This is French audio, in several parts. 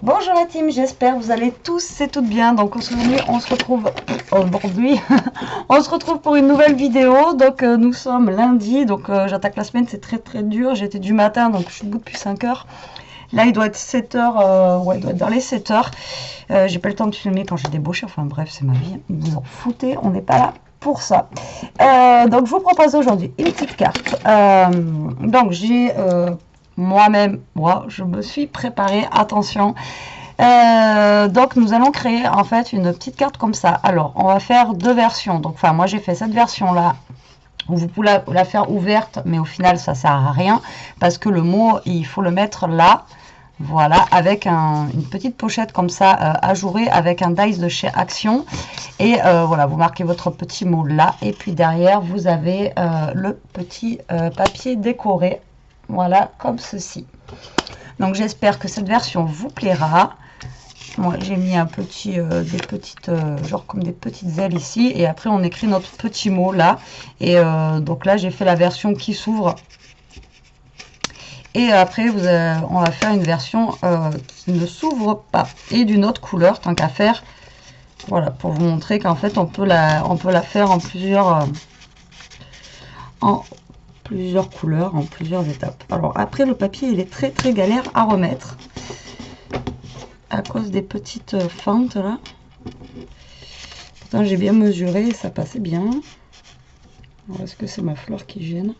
Bonjour la team, j'espère que vous allez tous et toutes bien. Donc aujourd'hui on se retrouve pour une nouvelle vidéo. Donc nous sommes lundi, donc j'attaque la semaine, c'est très dur. J'étais du matin, donc je suis debout depuis 5 heures. Là il doit être 7 heures, ouais il doit être dans les 7 heures. J'ai pas le temps de filmer quand j'ai débauché, enfin bref c'est ma vie, vous en foutez, on n'est pas là pour ça. Donc je vous propose aujourd'hui une petite carte. Donc j'ai... moi, je me suis préparée, attention. Donc, nous allons créer en fait une petite carte comme ça. Alors, on va faire deux versions. Donc, enfin, moi, j'ai fait cette version-là où vous pouvez la faire ouverte, mais au final, ça sert à rien parce que le mot, il faut le mettre là. Voilà, avec une petite pochette comme ça, ajourée avec un dice de chez Action. Et voilà, vous marquez votre petit mot là. Et puis derrière, vous avez le petit papier décoré. Voilà, comme ceci. Donc j'espère que cette version vous plaira. Moi j'ai mis un petit, des petites, genre comme des petites ailes ici. Et après on écrit notre petit mot là. Et donc là j'ai fait la version qui s'ouvre. Et après on va faire une version qui ne s'ouvre pas. Et d'une autre couleur tant qu'à faire. Voilà, pour vous montrer qu'en fait on peut la faire en plusieurs couleurs, en plusieurs étapes. Alors après le papier il est très galère à remettre à cause des petites fentes là. Pourtant j'ai bien mesuré et ça passait bien. Est-ce que c'est ma fleur qui gêne?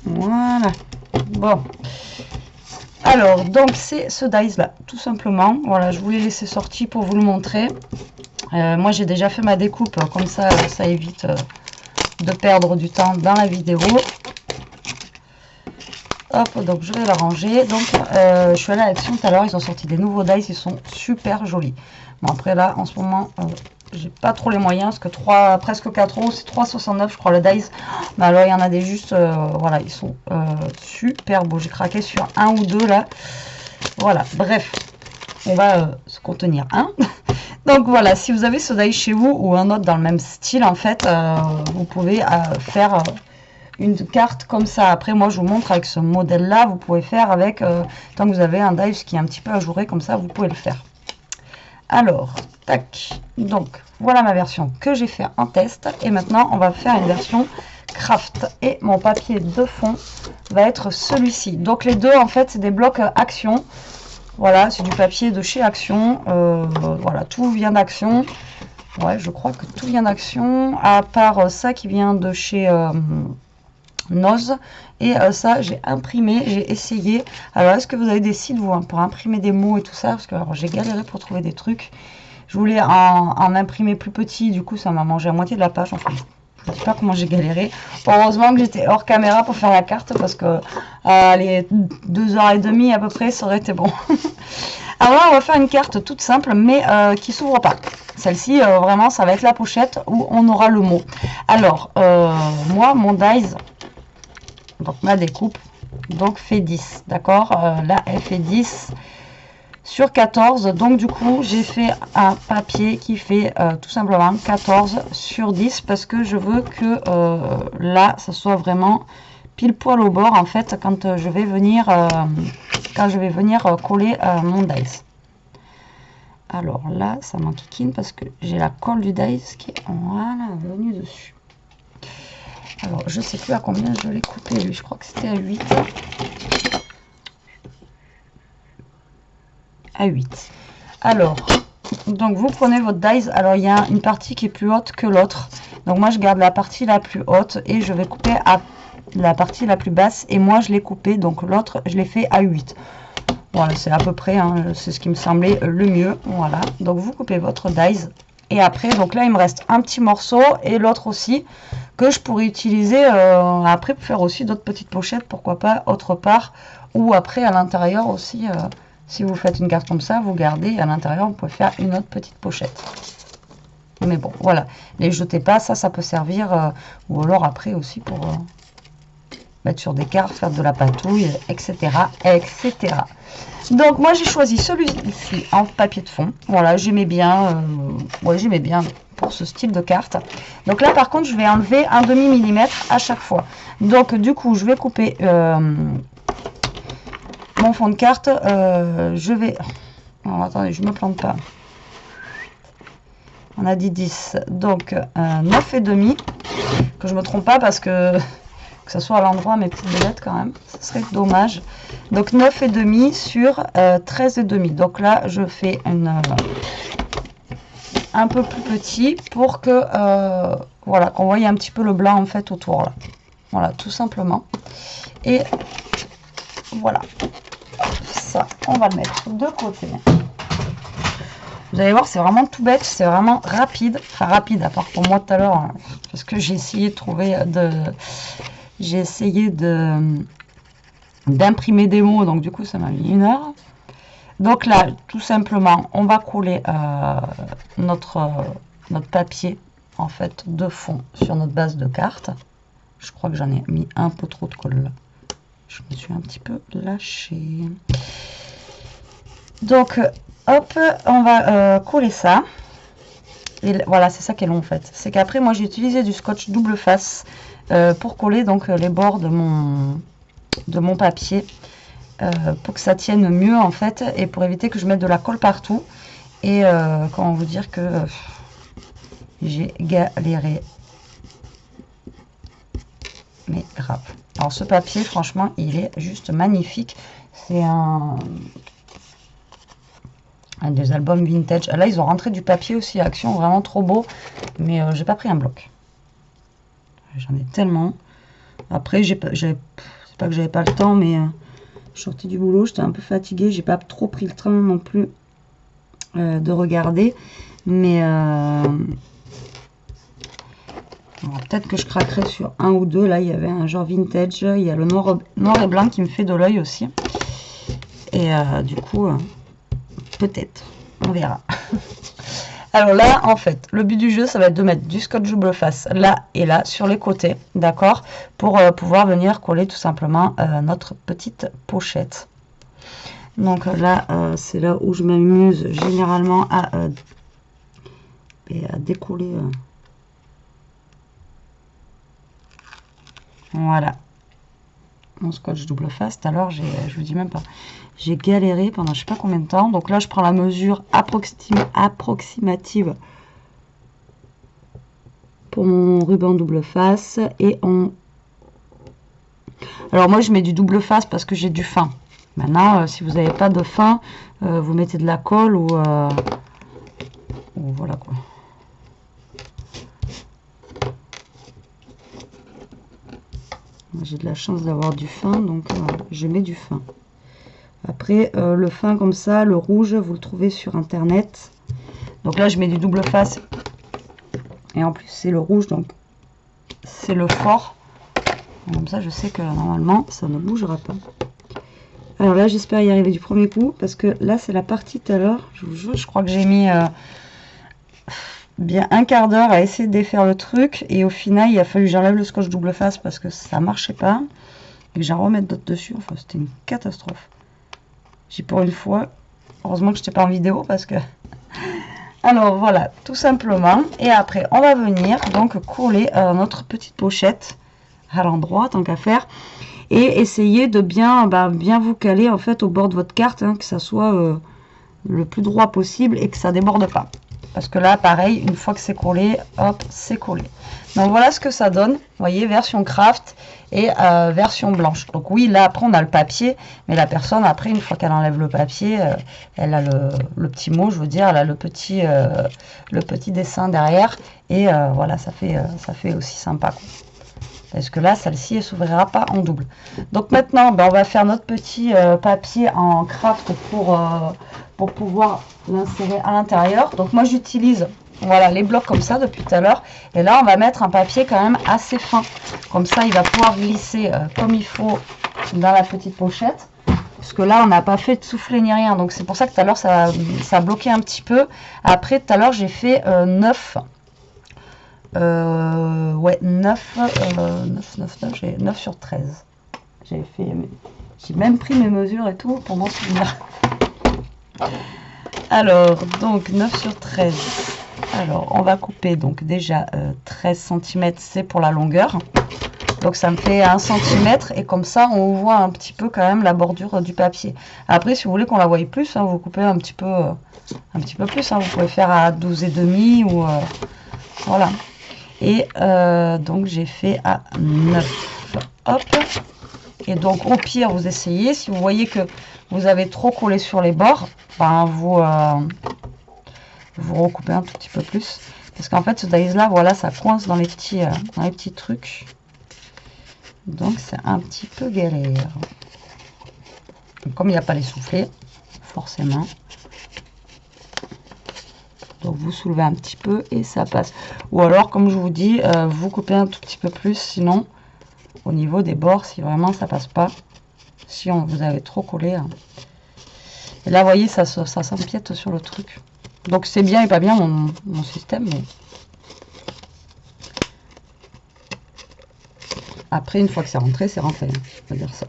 Voilà. Bon. Alors donc c'est ce dice là tout simplement. Voilà, je vous l'ai laissé sorti pour vous le montrer. Moi j'ai déjà fait ma découpe, comme ça ça évite de perdre du temps dans la vidéo. Hop, donc je vais la ranger. Donc je suis allée à Action tout à l'heure, ils ont sorti des nouveaux dice, ils sont super jolis. Bon après là en ce moment j'ai pas trop les moyens parce que presque 4 euros, c'est 3,69 je crois le dice. Mais alors il y en a des juste, voilà, ils sont super beaux. J'ai craqué sur un ou deux là. Voilà, bref, on va se contenir un. Donc voilà, si vous avez ce dice chez vous ou un autre dans le même style, en fait, vous pouvez faire une carte comme ça. Après, moi, je vous montre avec ce modèle-là, vous pouvez faire avec, tant que vous avez un dice qui est un petit peu ajouré comme ça, vous pouvez le faire. Alors, tac. Donc, voilà ma version que j'ai fait en test. Et maintenant, on va faire une version craft. Et mon papier de fond va être celui-ci. Donc, les deux, en fait, c'est des blocs Action. Voilà, c'est du papier de chez Action. Voilà, tout vient d'Action. Ouais, je crois que tout vient d'Action. À part ça qui vient de chez Noz. Et ça, j'ai imprimé, j'ai essayé. Alors, est-ce que vous avez des sites, vous, hein, pour imprimer des mots et tout ça? Parce que j'ai galéré pour trouver des trucs. Je voulais en imprimer plus petit. Du coup, ça m'a mangé à moitié de la page. Enfin, je ne sais pas comment j'ai galéré. Heureusement que j'étais hors caméra pour faire la carte parce que les 2h30 à peu près, ça aurait été bon. Alors là, on va faire une carte toute simple mais qui s'ouvre pas. Celle-ci, vraiment, ça va être la pochette où on aura le mot. Alors, moi, mon dice, donc ma découpe, donc fait 10. D'accord, là, elle fait 10 sur 14. Donc, du coup, j'ai fait un papier qui fait tout simplement 14 sur 10 parce que je veux que là, ça soit vraiment pile poil au bord, en fait, quand je vais venir, coller mon dice. Alors là, ça m'enquiquine parce que j'ai la colle du dice qui est voilà, venue dessus. Alors, je sais plus à combien je l'ai coupé, lui. Je crois que c'était à 8. À 8. Alors, donc vous prenez votre dice. Alors, il y a une partie qui est plus haute que l'autre. Donc, moi, je garde la partie la plus haute et je vais couper à la partie la plus basse. Et moi, je l'ai coupé. Donc, l'autre, je l'ai fait à 8. Voilà, c'est à peu près, hein, c'est ce qui me semblait le mieux. Voilà, donc vous coupez votre dice. Et après, donc là, il me reste un petit morceau et l'autre aussi, que je pourrais utiliser après pour faire aussi d'autres petites pochettes, pourquoi pas, autre part. Ou après, à l'intérieur aussi, si vous faites une carte comme ça, vous gardez, à l'intérieur, vous pouvez faire une autre petite pochette. Mais bon, voilà, les jetez pas, ça peut servir, ou alors après aussi pour mettre sur des cartes, faire de la patouille, etc. etc. Donc moi j'ai choisi celui-ci en papier de fond. Voilà, j'aimais bien, ouais, j'aimais bien pour ce style de carte. Donc là par contre je vais enlever un demi millimètre à chaque fois. Donc du coup je vais couper mon fond de carte, je vais... Alors, attendez, je me plante pas. On a dit 10, donc 9,5. Que je me trompe pas parce que ça soit à l'endroit mes petites belettes quand même. Ce serait dommage. Donc 9,5 sur 13,5. Donc là, je fais un peu plus petit pour que voilà, qu'on voie un petit peu le blanc en fait autour là. Voilà, tout simplement. Et voilà. Ça, on va le mettre de côté. Vous allez voir, c'est vraiment tout bête, c'est vraiment rapide. Enfin, rapide, à part pour moi tout à l'heure, hein, parce que j'ai essayé de trouver j'ai essayé d'imprimer des mots, donc du coup, ça m'a mis 1 heure. Donc là, tout simplement, on va coller notre papier, en fait, de fond sur notre base de carte. Je crois que j'en ai mis un peu trop de colle là. Je me suis un petit peu lâchée. Donc... hop, on va coller ça. Et voilà, c'est ça qui est long en fait. C'est qu'après, moi j'ai utilisé du scotch double face pour coller donc les bords de mon papier pour que ça tienne mieux en fait et pour éviter que je mette de la colle partout. Et comment vous dire que j'ai galéré. Mais grave. Alors ce papier, franchement, il est juste magnifique. C'est un des albums vintage. Là, ils ont rentré du papier aussi à Action, vraiment trop beau. Mais j'ai pas pris un bloc. J'en ai tellement. Après, c'est pas que j'avais pas le temps, mais je sortais du boulot, j'étais un peu fatiguée. J'ai pas trop pris le temps non plus de regarder. Mais peut-être que je craquerai sur un ou deux. Là, il y avait un genre vintage. Il y a le noir et blanc qui me fait de l'œil aussi. Et du coup... peut-être, on verra. Alors là, en fait, le but du jeu, ça va être de mettre du scotch double face là et là sur les côtés, d'accord, pour pouvoir venir coller tout simplement notre petite pochette. Donc là, c'est là où je m'amuse généralement à décoller. Voilà. Mon scotch double face. Alors, je vous dis même pas. J'ai galéré pendant je sais pas combien de temps. Donc là, je prends la mesure approximative pour mon ruban double face. Et on... alors moi, je mets du double face parce que j'ai du fin. Maintenant, si vous n'avez pas de fin, vous mettez de la colle ou voilà quoi. J'ai de la chance d'avoir du fin, donc je mets du fin. Après, le fin comme ça, le rouge, vous le trouvez sur internet. Donc là, je mets du double face. Et en plus, c'est le rouge, donc c'est le fort. Comme ça, je sais que normalement, ça ne bougera pas. Alors là, j'espère y arriver du premier coup, parce que là, c'est la partie tout à l'heure. Je vous jure, je crois que j'ai mis bien un quart d'heure à essayer de défaire le truc. Et au final, il a fallu que j'enlève le scotch double face parce que ça marchait pas. Et que j'en remette d'autres dessus. Enfin, c'était une catastrophe. J'ai pour une fois, heureusement que je n'étais pas en vidéo parce que... alors voilà, tout simplement. Et après, on va venir donc coller notre petite pochette à l'endroit, tant qu'à faire. Et essayer de bien vous caler en fait au bord de votre carte, hein, que ça soit le plus droit possible et que ça déborde pas. Parce que là, pareil, une fois que c'est collé, hop, c'est collé. Donc voilà ce que ça donne. Vous voyez, version craft et version blanche. Donc oui, là, après, on a le papier. Mais la personne, après, une fois qu'elle enlève le papier, elle a le petit mot, je veux dire, elle a le petit dessin derrière. Et voilà, ça fait aussi sympa, quoi. Parce que là, celle-ci, elle s'ouvrira pas en double. Donc maintenant, on va faire notre petit papier en craft pour pouvoir l'insérer à l'intérieur. Donc moi, j'utilise voilà, les blocs comme ça depuis tout à l'heure. Et là, on va mettre un papier quand même assez fin. Comme ça, il va pouvoir glisser comme il faut dans la petite pochette. Parce que là, on n'a pas fait de soufflet ni rien. Donc c'est pour ça que tout à l'heure, ça a bloqué un petit peu. Après, tout à l'heure, j'ai fait 9. Ouais, 9 j'ai 9 sur 13. J'ai même pris mes mesures et tout pour m'en souvenir. Alors, donc 9 sur 13. Alors, on va couper donc déjà 13 cm, c'est pour la longueur. Donc ça me fait 1 cm et comme ça on voit un petit peu quand même la bordure du papier. Après si vous voulez qu'on la voie plus, hein, vous coupez un petit peu plus, hein, vous pouvez faire à 12,5 ou voilà. Et donc j'ai fait à 9. Hop. Et donc au pire vous essayez, si vous voyez que vous avez trop collé sur les bords, ben vous recoupez un tout petit peu plus. Parce qu'en fait ce dies là, voilà, ça coince dans les petits trucs. Donc c'est un petit peu galère. Donc, comme il n'y a pas les soufflets, forcément. Donc vous soulevez un petit peu et ça passe. Ou alors comme je vous dis, vous coupez un tout petit peu plus, sinon au niveau des bords, si vraiment ça passe pas, si vous avez trop collé. Hein. Et là vous voyez, ça s'empiète sur le truc. Donc c'est bien et pas bien mon système, mais après une fois que c'est rentré, hein, on va dire ça.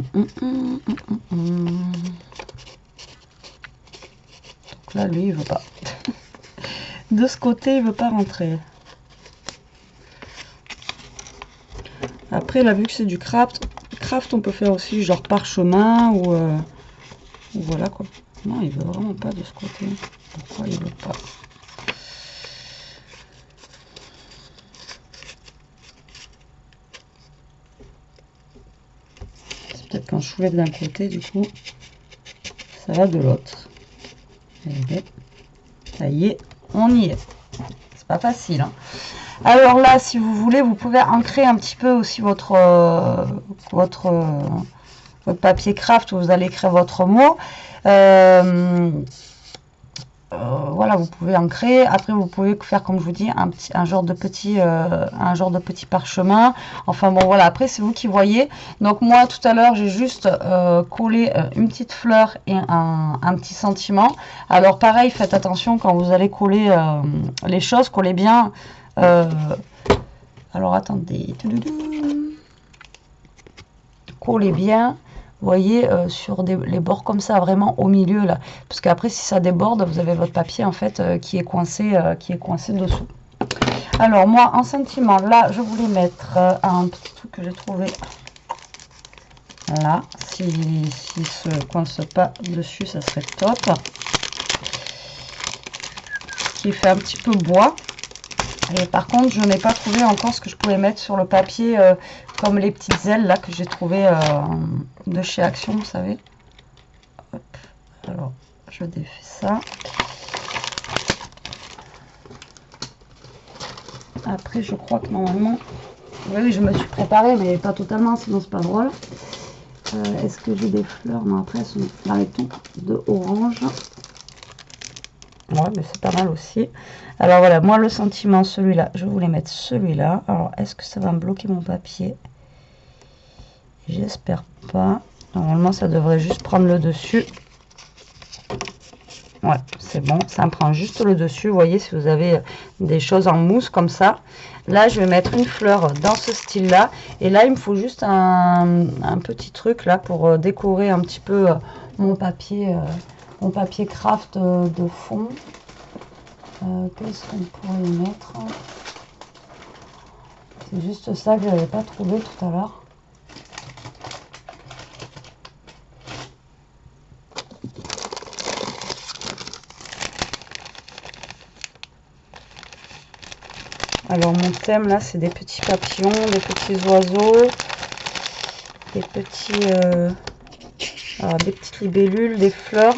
Donc là lui il veut pas. De ce côté il veut pas rentrer. Après là vu que c'est du craft, on peut faire aussi genre parchemin ou voilà quoi. Non, il veut vraiment pas de ce côté. Pourquoi il veut pas? C'est peut-être quand je soulève d'un côté, du coup, ça va de l'autre. Ça y est, on y est. C'est pas facile. Hein. Alors là, si vous voulez, vous pouvez ancrer un petit peu aussi votre papier craft où vous allez écrire votre mot. Voilà, vous pouvez ancrer. Après, vous pouvez faire, comme je vous dis, un genre de petit parchemin. Enfin bon, voilà. Après, c'est vous qui voyez. Donc moi, tout à l'heure, j'ai juste collé une petite fleur et un petit sentiment. Alors pareil, faites attention quand vous allez coller les choses, collez bien. Alors attendez, collez bien. Vous voyez, sur les bords comme ça, vraiment au milieu là. Parce qu'après, si ça déborde, vous avez votre papier en fait qui est coincé dessous. Alors moi, en sentiment, là, je voulais mettre un petit truc que j'ai trouvé là. S'il se coince pas dessus, ça serait top. Qui fait un petit peu bois. Et par contre, je n'ai pas trouvé encore ce que je pouvais mettre sur le papier, comme les petites ailes là que j'ai trouvé de chez Action, vous savez. Hop. Alors, je défais ça. Après, je crois que normalement, oui, je me suis préparée, mais pas totalement, sinon c'est pas drôle. Est-ce que j'ai des fleurs? Non, après elles sont dans les tons de orange. Ouais, mais c'est pas mal aussi. Alors voilà, moi le sentiment, celui-là, je voulais mettre celui-là. Alors, est-ce que ça va me bloquer mon papier? J'espère pas. Normalement, ça devrait juste prendre le dessus. Ouais, c'est bon, ça me prend juste le dessus. Vous voyez, si vous avez des choses en mousse comme ça. Là, je vais mettre une fleur dans ce style-là. Et là, il me faut juste un petit truc là pour décorer un petit peu mon papier craft de fond. Qu'est-ce qu'on pourrait y mettre? C'est juste ça que je n'avais pas trouvé tout à l'heure. Alors mon thème là, c'est des petits papillons, des petits oiseaux, des petites libellules, des fleurs.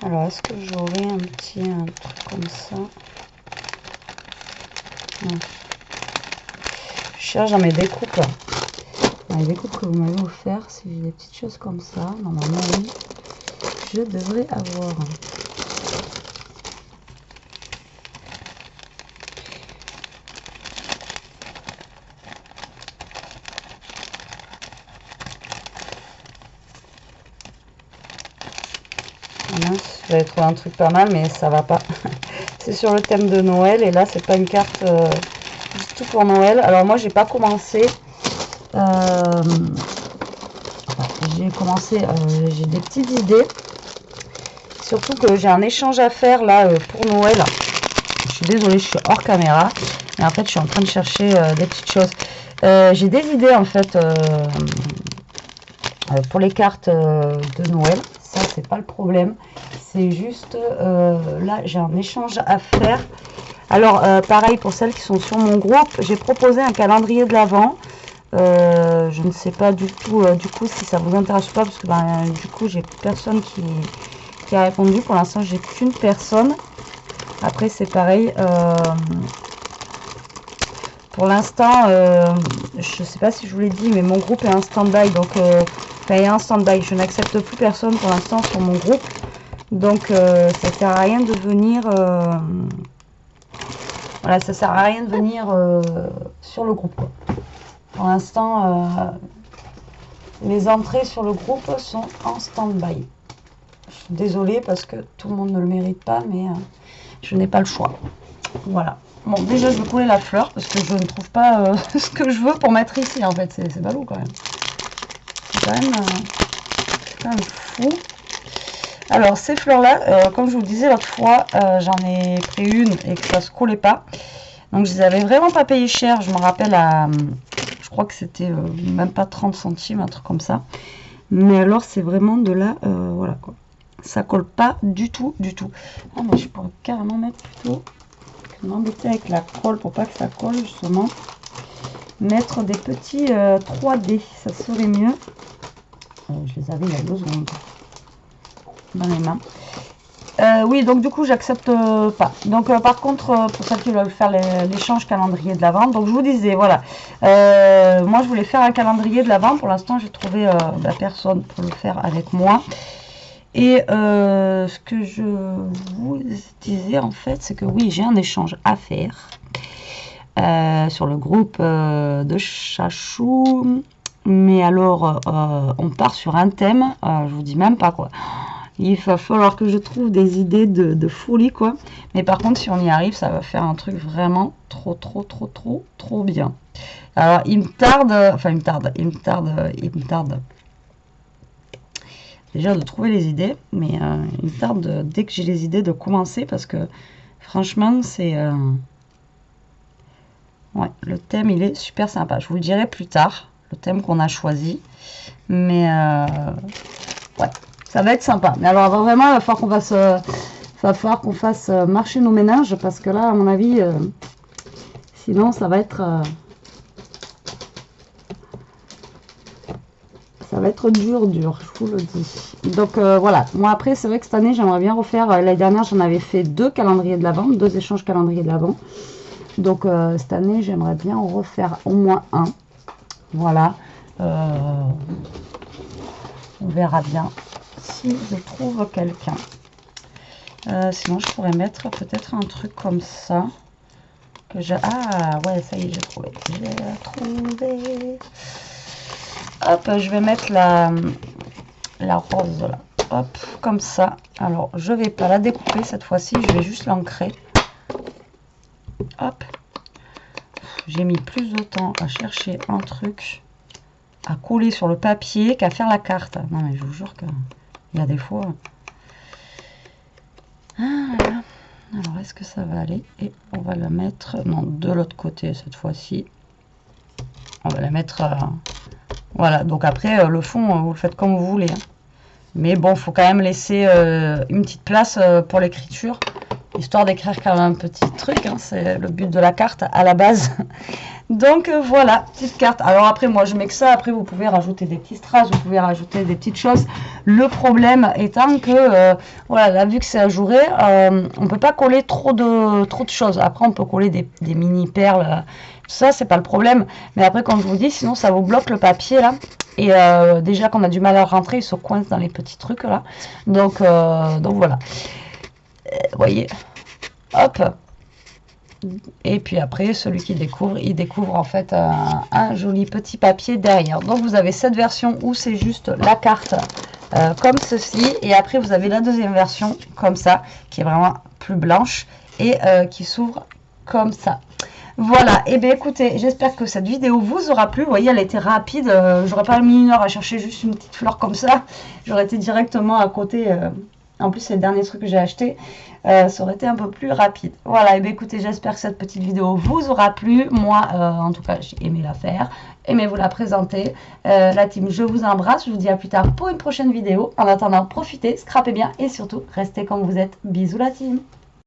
Alors, est-ce que j'aurai un truc comme ça? Non. Je cherche dans mes découpes. Dans les découpes que vous m'avez offert, si j'ai des petites choses comme ça, normalement, oui, je devrais avoir. J'avais trouvé un truc pas mal, mais ça va pas. C'est sur le thème de Noël, et là, c'est pas une carte du tout pour Noël. Alors, moi, j'ai pas commencé. J'ai des petites idées. Surtout que j'ai un échange à faire là pour Noël. je suis désolée, je suis hors caméra. Et en fait, je suis en train de chercher des petites choses. J'ai des idées en fait pour les cartes de Noël. Ça, c'est pas le problème. C'est juste là, j'ai un échange à faire. Alors, pareil pour celles qui sont sur mon groupe, j'ai proposé un calendrier de l'Avent. Je ne sais pas du tout, du coup, si ça vous intéresse pas, parce que du coup, j'ai personne qui a répondu. Pour l'instant, j'ai qu'une personne. Après, c'est pareil. Pour l'instant, je ne sais pas si je vous l'ai dit, mais mon groupe est en stand-by. Donc, il y a un stand-by. Je n'accepte plus personne pour l'instant sur mon groupe. Donc, ça sert à rien de venir... voilà, ça sert à rien de venir sur le groupe, quoi. Pour l'instant, les entrées sur le groupe sont en stand-by. Je suis désolée parce que tout le monde ne le mérite pas, mais je n'ai pas le choix. Voilà. Bon, déjà, je vais coller la fleur parce que je ne trouve pas ce que je veux pour mettre ici, en fait. C'est ballot, quand même. C'est quand même fou. Alors, ces fleurs-là, comme je vous le disais l'autre fois, j'en ai pris une et que ça ne se collait pas. Donc, je les avais vraiment pas payé cher. Je me rappelle à... je crois que c'était même pas 30 centimes, un truc comme ça. Mais alors, c'est vraiment de là... voilà, quoi. Ça colle pas du tout, du tout. Ah, mais je pourrais carrément mettre plutôt... m'embêter avec la colle pour pas que ça colle, justement. Mettre des petits 3D, ça serait mieux. Je les avais il y a 2 secondes dans les mains. Oui, donc du coup, j'accepte pas. Donc, par contre, pour celles qui veulent faire l'échange calendrier de l'Avent, donc je vous disais, voilà. Moi, je voulais faire un calendrier de l'Avent. Pour l'instant, j'ai trouvé personne pour le faire avec moi. Et ce que je vous disais, en fait, c'est que oui, j'ai un échange à faire sur le groupe de Chachou. Mais alors, on part sur un thème, je vous dis même pas quoi. Il va falloir que je trouve des idées de folie, quoi. Mais par contre, si on y arrive, ça va faire un truc vraiment trop bien. Alors, il me tarde déjà de trouver les idées, mais il me tarde, dès que j'ai les idées, de commencer, parce que franchement, c'est... ouais, le thème, il est super sympa. Je vous le dirai plus tard, le thème qu'on a choisi. Mais, ouais. Ça va être sympa. Mais alors, vraiment, il va falloir qu'on fasse marcher nos ménages, parce que là, à mon avis, sinon, ça va être dur, je vous le dis. Donc, voilà. Moi, après, c'est vrai que cette année, j'aimerais bien refaire. L'année dernière, j'en avais fait 2 calendriers de l'Avent, 2 échanges calendriers de l'Avent. Donc, cette année, j'aimerais bien en refaire au moins un. Voilà. On verra bien si je trouve quelqu'un. Sinon, je pourrais mettre peut-être un truc comme ça. Que je... Ah, ouais, ça y est, j'ai trouvé. J'ai trouvé. Hop, je vais mettre la rose, là. Hop, comme ça. Alors, je vais pas la découper cette fois-ci. Je vais juste l'ancrer. Hop. J'ai mis plus de temps à chercher un truc à coller sur le papier qu'à faire la carte. Non, mais je vous jure qu'il y a des fois... Ah là là. Alors, est-ce que ça va aller? Et on va la mettre... Non, de l'autre côté, cette fois-ci. On va la mettre... Voilà, donc après, le fond, vous le faites comme vous voulez. Hein. Mais bon, il faut quand même laisser une petite place pour l'écriture. Histoire d'écrire quand même un petit truc. Hein. C'est le but de la carte à la base. Donc voilà, petite carte. Alors après, moi je mets que ça. Après, vous pouvez rajouter des petits strass, vous pouvez rajouter des petites choses. Le problème étant que, voilà, là, vu que c'est ajouré, on ne peut pas coller trop de choses. Après, on peut coller des mini perles. Ça, c'est pas le problème. Mais après, comme je vous dis, sinon ça vous bloque le papier là. Et déjà qu'on a du mal à rentrer, il se coince dans les petits trucs là. Donc voilà. Vous voyez, hop. Et puis après, celui qui découvre, il découvre en fait un joli petit papier derrière. Donc vous avez cette version où c'est juste la carte comme ceci. Et après, vous avez la deuxième version comme ça, qui est vraiment plus blanche et qui s'ouvre comme ça. Voilà, et bien écoutez, j'espère que cette vidéo vous aura plu. Vous voyez, elle était rapide. J'aurais pas mis 1 heure à chercher juste une petite fleur comme ça. J'aurais été directement à côté En plus, c'est le dernier truc que j'ai acheté. Ça aurait été un peu plus rapide. Voilà, et bien écoutez, j'espère que cette petite vidéo vous aura plu. Moi, en tout cas, j'ai aimé la faire. Aimez-vous la présenter. La team, je vous embrasse. Je vous dis à plus tard pour une prochaine vidéo. En attendant, profitez, scrapez bien et surtout, restez comme vous êtes. Bisous la team.